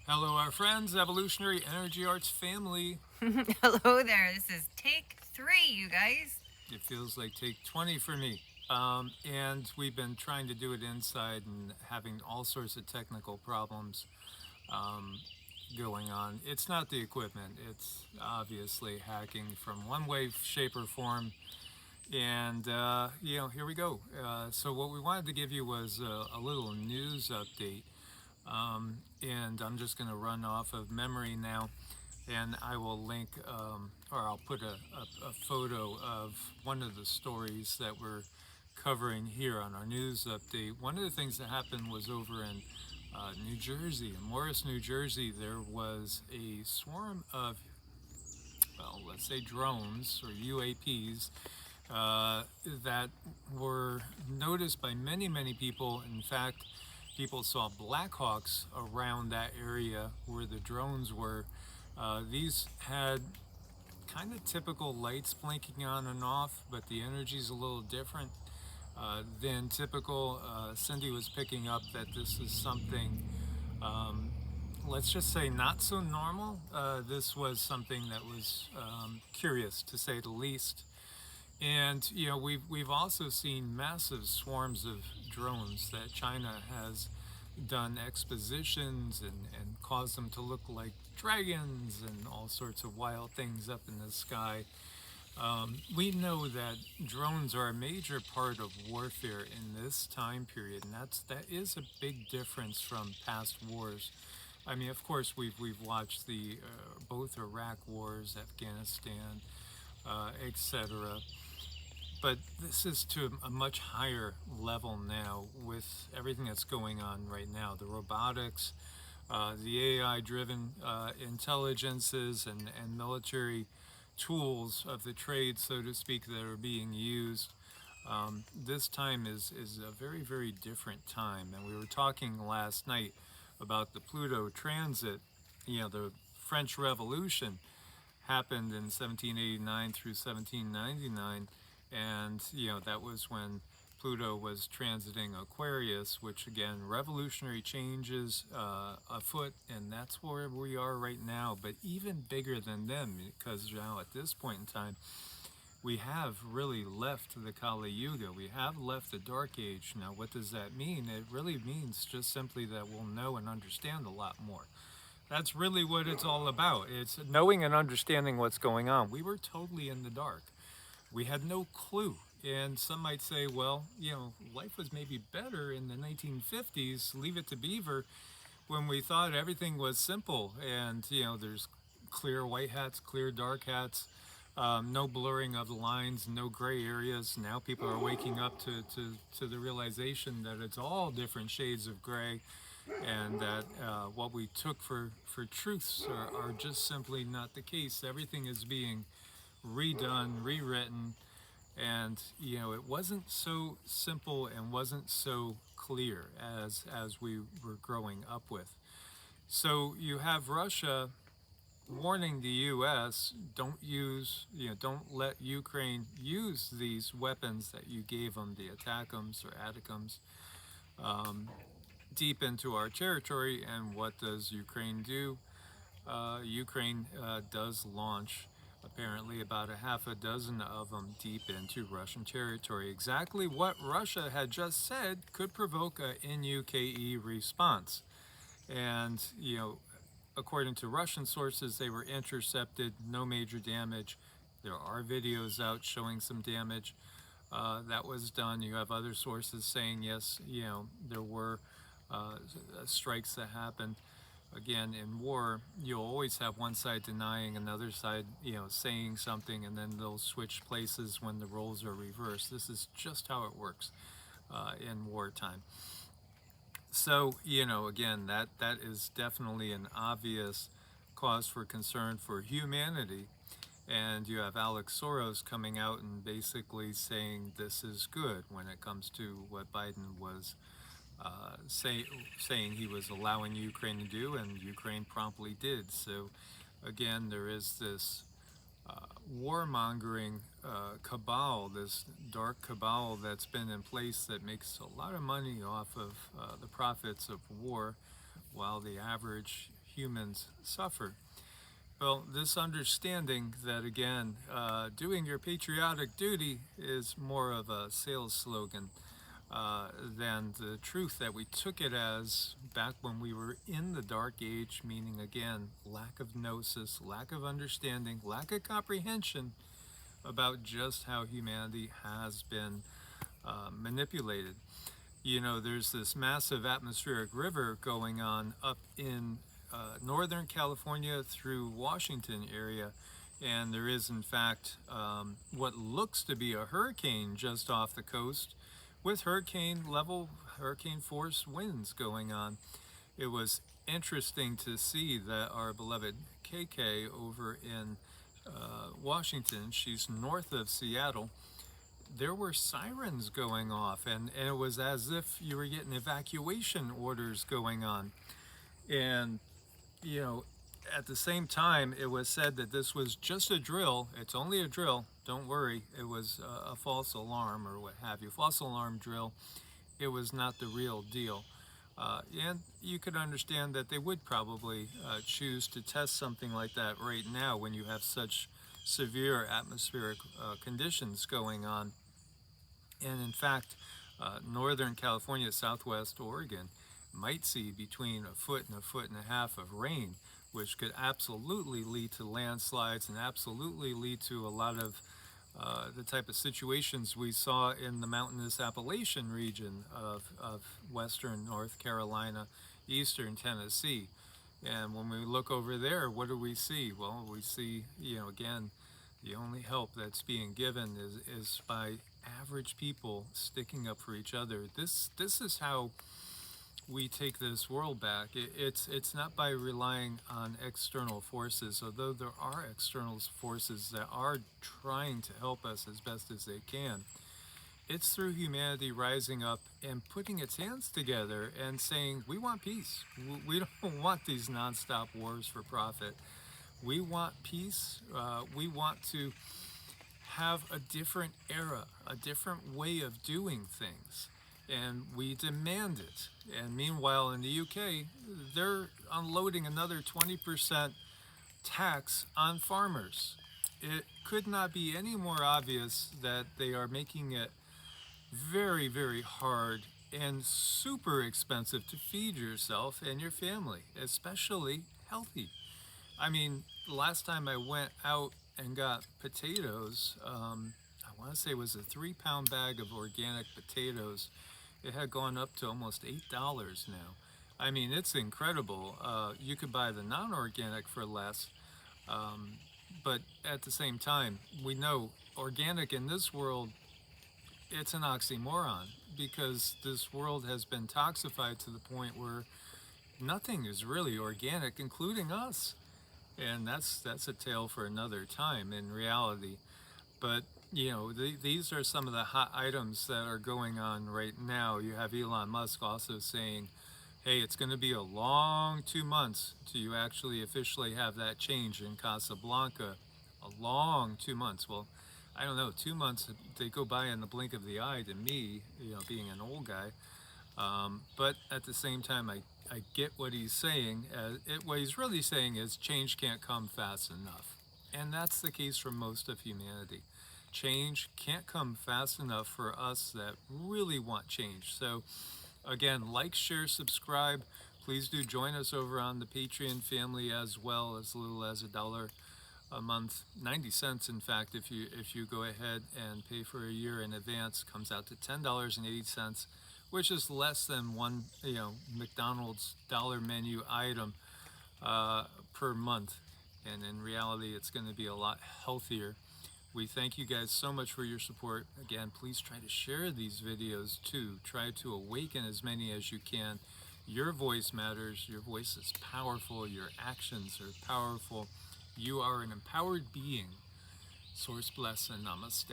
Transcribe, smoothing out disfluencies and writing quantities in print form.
Hello, our friends, Evolutionary Energy Arts family. Hello there. This is take 3, you guys. It feels like take 20 for me. And we've been trying to do it inside and having all sorts of technical problems um, going on. It's not the equipment, it's obviously hacking from one way, shape, or form. And, here we go. So, what we wanted to give you was a little news update. And I'm just going to run off of memory now, and I will link or I'll put a photo of one of the stories that we're covering here on our news update. One of the things that happened was over in New Jersey, in Morris, New Jersey. There was a swarm of, well, let's say drones or UAPs that were noticed by many people. In fact, people saw Blackhawks around that area where the drones were. These had kind of typical lights blinking on and off, but the energy is a little different than typical. Cindy was picking up that this is something, um, let's just say, not so normal. This was something that was curious, to say the least. And we've also seen massive swarms of drones that China has done expositions and caused them to look like dragons and all sorts of wild things up in the sky. We know that drones are a major part of warfare in this time period, and that is a big difference from past wars. I mean, of course, we've watched the both Iraq wars, Afghanistan, etc. But this is to a much higher level now with everything that's going on right now. The robotics, the AI driven intelligences, and military tools of the trade, so to speak, that are being used. This time is a very different time. And we were talking last night about the Pluto transit. The French Revolution happened in 1789 through 1799, and that was when Pluto was transiting Aquarius, which again, revolutionary changes afoot, and that's where we are right now. But even bigger than them, because now at this point in time, we have really left the Kali Yuga. We have left the Dark Age. Now, what does that mean? It really means just simply that we'll know and understand a lot more. That's really what it's all about. It's knowing and understanding what's going on. We were totally in the dark. We had no clue. And some might say, well, life was maybe better in the 1950s, leave it to Beaver, when we thought everything was simple. And, there's clear white hats, clear dark hats, no blurring of the lines, no gray areas. Now people are waking up to the realization that it's all different shades of gray, and that what we took for truths are just simply not the case. Everything is being redone, rewritten, and it wasn't so simple and wasn't so clear as we were growing up with. So you have Russia warning the U.S. don't let Ukraine use these weapons that you gave them, the ATACMS or ATACMS, um, deep into our territory. And what does Ukraine do? Ukraine does launch apparently about a half a dozen of them deep into Russian territory. Exactly what Russia had just said could provoke a NUKE response. And, according to Russian sources, they were intercepted, no major damage. There are videos out showing some damage that was done. You have other sources saying, yes, there were strikes that happened. Again, in war, you'll always have one side denying, another side, saying something, and then they'll switch places when the roles are reversed. This is just how it works in wartime. So, again, that is definitely an obvious cause for concern for humanity. And you have Alex Soros coming out and basically saying this is good when it comes to what Biden was saying he was allowing Ukraine to do, and Ukraine promptly did. So, again, there is this warmongering cabal, this dark cabal that's been in place that makes a lot of money off of the profits of war, while the average humans suffer. Well, this understanding that, again, doing your patriotic duty is more of a sales slogan than the truth that we took it as back when we were in the Dark Age, meaning, again, lack of gnosis, lack of understanding, lack of comprehension about just how humanity has been manipulated. You know, there's this massive atmospheric river going on up in Northern California through Washington area, and there is in fact what looks to be a hurricane just off the coast with hurricane force winds going on. It was interesting to see that our beloved KK over in Washington, she's north of Seattle, there were sirens going off, and it was as if you were getting evacuation orders going on. And, you know, at the same time, it was said that this was just a drill. It's only a drill. Don't worry. It was a false alarm or what have you. False alarm drill. It was not the real deal. And you could understand that they would probably choose to test something like that right now when you have such severe atmospheric conditions going on. And in fact, Northern California, Southwest Oregon might see between a foot and a half of rain, which could absolutely lead to landslides and absolutely lead to a lot of the type of situations we saw in the mountainous Appalachian region of western North Carolina, eastern Tennessee. And when we look over there, what do we see? Well, we see, you know, again, the only help that's being given is by average people sticking up for each other. This is how we take this world back. It's not by relying on external forces, although there are external forces that are trying to help us as best as they can. It's through humanity rising up and putting its hands together and saying, we want peace. We don't want these nonstop wars for profit. We want peace. We want to have a different era, a different way of doing things, and we demand it. And meanwhile, in the UK, they're unloading another 20% tax on farmers. It could not be any more obvious that they are making it very, very hard and super expensive to feed yourself and your family, especially healthy. I mean, last time I went out and got potatoes, I want to say it was a 3-pound bag of organic potatoes. It had gone up to almost $8 now. I mean, it's incredible. You could buy the non-organic for less, but at the same time, we know organic in this world, it's an oxymoron, because this world has been toxified to the point where nothing is really organic, including us. And that's a tale for another time in reality. But, you know, these are some of the hot items that are going on right now. You have Elon Musk also saying, hey, it's going to be a long 2 months till you actually officially have that change in Casablanca. A long 2 months. Well, I don't know, 2 months, they go by in the blink of the eye to me, you know, being an old guy. But at the same time, I get what he's saying. What he's really saying is change can't come fast enough. And that's the case for most of humanity. Change can't come fast enough for us that really want change. So again, like, share, subscribe. Please do join us over on the Patreon family as well, as little as $1 a month, 90 cents in fact, if you go ahead and pay for a year in advance, comes out to $10.80, which is less than one, you know, McDonald's dollar menu item per month. And in reality, it's going to be a lot healthier. We thank you guys so much for your support. Again, please try to share these videos too. Try to awaken as many as you can. Your voice matters. Your voice is powerful. Your actions are powerful. You are an empowered being. Source bless and namaste.